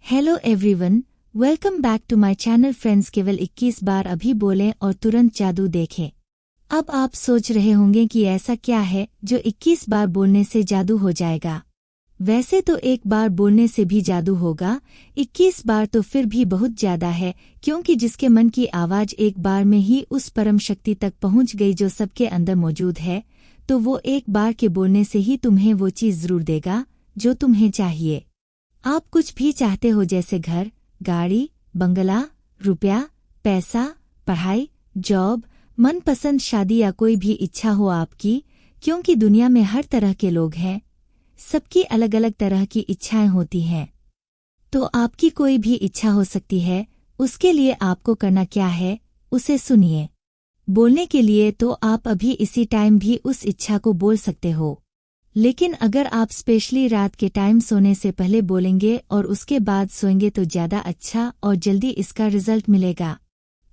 Hello everyone, welcome back to my channel friends. केवल 21 बार अभी बोलें और तुरंत जादू देखें। अब आप सोच रहे होंगे कि ऐसा क्या है जो 21 बार बोलने से जादू हो जाएगा। वैसे तो एक बार बोलने से भी जादू होगा, 21 बार तो फिर भी बहुत ज्यादा है, क्योंकि जिसके मन की आवाज एक बार में ही उस परम शक्ति तक पहुंच गई जो सबके अंदर मौजूद है, तो वो एक बार के बोलने से ही तुम्हें वो चीज जरूर देगा जो तुम्हें चाहिए। आप कुछ भी चाहते हो, जैसे घर, गाड़ी, बंगला, रुपया, पैसा, पढ़ाई, जॉब, मनपसंद शादी या कोई भी इच्छा हो आपकी, क्योंकि दुनिया में हर तरह के लोग हैं, सबकी अलग अलग तरह की इच्छाएं होती हैं। तो आपकी कोई भी इच्छा हो सकती है। उसके लिए आपको करना क्या है, उसे सुनिए। बोलने के लिए तो आप अभी इसी टाइम भी उस इच्छा को बोल सकते हो, लेकिन अगर आप स्पेशली रात के टाइम सोने से पहले बोलेंगे और उसके बाद सोएंगे तो ज्यादा अच्छा और जल्दी इसका रिजल्ट मिलेगा,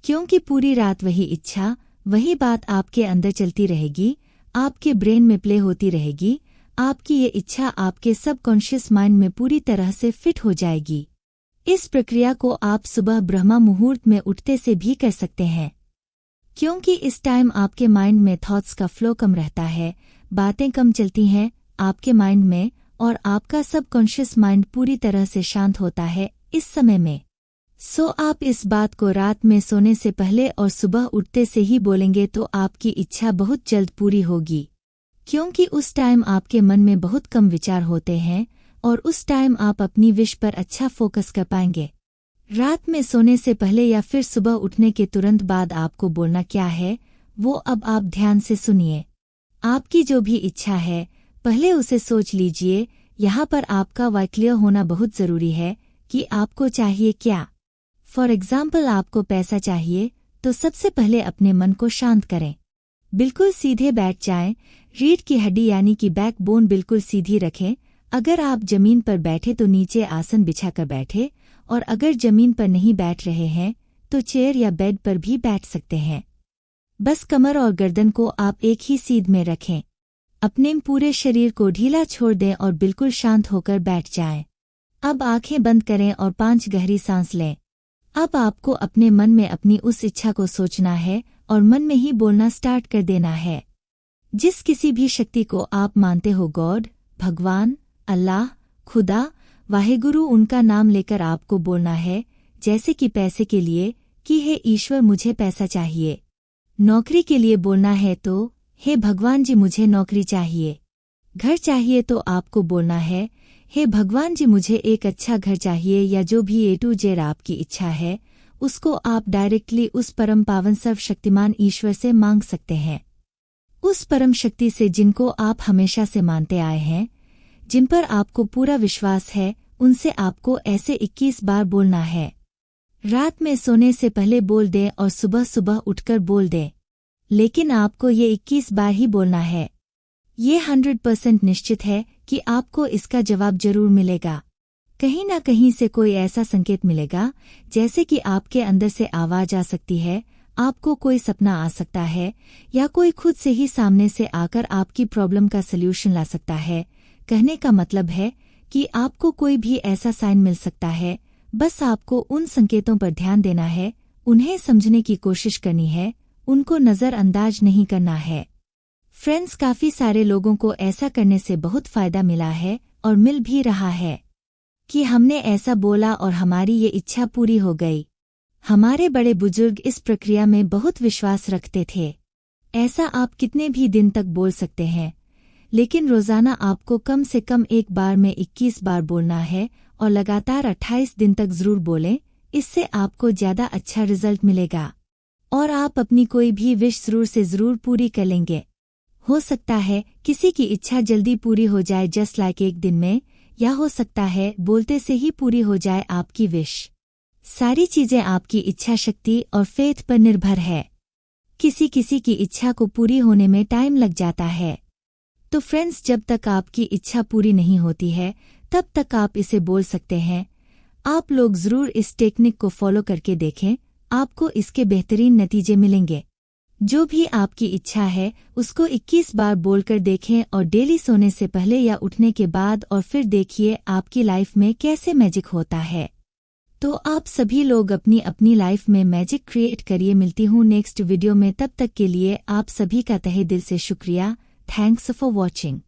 क्योंकि पूरी रात वही इच्छा, वही बात आपके अंदर चलती रहेगी, आपके ब्रेन में प्ले होती रहेगी। आपकी ये इच्छा आपके सबकॉन्शियस माइंड में पूरी तरह से फिट हो जाएगी। इस प्रक्रिया को आप सुबह ब्रह्मा मुहूर्त में उठते से भी कर सकते हैं, क्योंकि इस टाइम आपके माइंड में थॉट्स का फ्लो कम रहता है, बातें कम चलती हैं आपके माइंड में, और आपका सबकॉन्शियस माइंड पूरी तरह से शांत होता है इस समय में। सो आप इस बात को रात में सोने से पहले और सुबह उठते से ही बोलेंगे तो आपकी इच्छा बहुत जल्द पूरी होगी, क्योंकि उस टाइम आपके मन में बहुत कम विचार होते हैं और उस टाइम आप अपनी विश पर अच्छा फोकस कर पाएंगे। रात में सोने से पहले या फिर सुबह उठने के तुरंत बाद आपको बोलना क्या है, वो अब आप ध्यान से सुनिए। आपकी जो भी इच्छा है, पहले उसे सोच लीजिए। यहाँ पर आपका वाई क्लियर होना बहुत जरूरी है कि आपको चाहिए क्या। फॉर एग्जाम्पल, आपको पैसा चाहिए, तो सबसे पहले अपने मन को शांत करें। बिल्कुल सीधे बैठ जाएं, रीढ़ की हड्डी यानी कि बैकबोन बिल्कुल सीधी रखें। अगर आप जमीन पर बैठे तो नीचे आसन बिछाकर बैठे, और अगर जमीन पर नहीं बैठ रहे हैं तो चेयर या बेड पर भी बैठ सकते हैं। बस कमर और गर्दन को आप एक ही सीध में रखें। अपने पूरे शरीर को ढीला छोड़ दें और बिल्कुल शांत होकर बैठ जाएं। अब आंखें बंद करें और 5 गहरी सांस लें। अब आपको अपने मन में अपनी उस इच्छा को सोचना है और मन में ही बोलना स्टार्ट कर देना है। जिस किसी भी शक्ति को आप मानते हो, गॉड, भगवान, अल्लाह, खुदा, वाहेगुरु, उनका नाम लेकर आपको बोलना है। जैसे कि पैसे के लिए कि हे ईश्वर मुझे पैसा चाहिए। नौकरी के लिए बोलना है तो हे भगवान जी मुझे नौकरी चाहिए। घर चाहिए तो आपको बोलना है हे भगवान जी मुझे एक अच्छा घर चाहिए, या जो भी ए टू जेड आपकी इच्छा है उसको आप डायरेक्टली उस परम पावन सर्वशक्तिमान ईश्वर से मांग सकते हैं। उस परम शक्ति से जिनको आप हमेशा से मानते आए हैं, जिन पर आपको पूरा विश्वास है, उनसे आपको ऐसे 21 बार बोलना है। रात में सोने से पहले बोल दें और सुबह सुबह उठकर बोल दें, लेकिन आपको ये 21 बार ही बोलना है। ये 100% निश्चित है कि आपको इसका जवाब जरूर मिलेगा। कहीं ना कहीं से कोई ऐसा संकेत मिलेगा, जैसे कि आपके अंदर से आवाज आ सकती है, आपको कोई सपना आ सकता है, या कोई खुद से ही सामने से आकर आपकी प्रॉब्लम का सल्यूशन ला सकता है। कहने का मतलब है कि आपको कोई भी ऐसा साइन मिल सकता है। बस आपको उन संकेतों पर ध्यान देना है, उन्हें समझने की कोशिश करनी है, उनको नजरअंदाज नहीं करना है। फ्रेंड्स, काफी सारे लोगों को ऐसा करने से बहुत फायदा मिला है और मिल भी रहा है कि हमने ऐसा बोला और हमारी ये इच्छा पूरी हो गई। हमारे बड़े बुजुर्ग इस प्रक्रिया में बहुत विश्वास रखते थे। ऐसा आप कितने भी दिन तक बोल सकते हैं, लेकिन रोजाना आपको कम से कम एक बार में 21 बार बोलना है और लगातार 28 दिन तक जरूर बोलें। इससे आपको ज्यादा अच्छा रिजल्ट मिलेगा और आप अपनी कोई भी विश जरूर से जरूर पूरी कर लेंगे। हो सकता है किसी की इच्छा जल्दी पूरी हो जाए, जस्ट लाइक एक दिन में, या हो सकता है बोलते से ही पूरी हो जाए आपकी विश। सारी चीजें आपकी इच्छा शक्ति और फेथ पर निर्भर है। किसी किसी की इच्छा को पूरी होने में टाइम लग जाता है। तो फ्रेंड्स, जब तक आपकी इच्छा पूरी नहीं होती है तब तक आप इसे बोल सकते हैं। आप लोग जरूर इस टेक्निक को फॉलो करके देखें, आपको इसके बेहतरीन नतीजे मिलेंगे। जो भी आपकी इच्छा है उसको 21 बार बोलकर देखें और डेली सोने से पहले या उठने के बाद, और फिर देखिए आपकी लाइफ में कैसे मैजिक होता है। तो आप सभी लोग अपनी अपनी लाइफ में मैजिक क्रिएट करिए। मिलती हूँ नेक्स्ट वीडियो में, तब तक के लिए आप सभी का तहे दिल से शुक्रिया। Thanks for watching.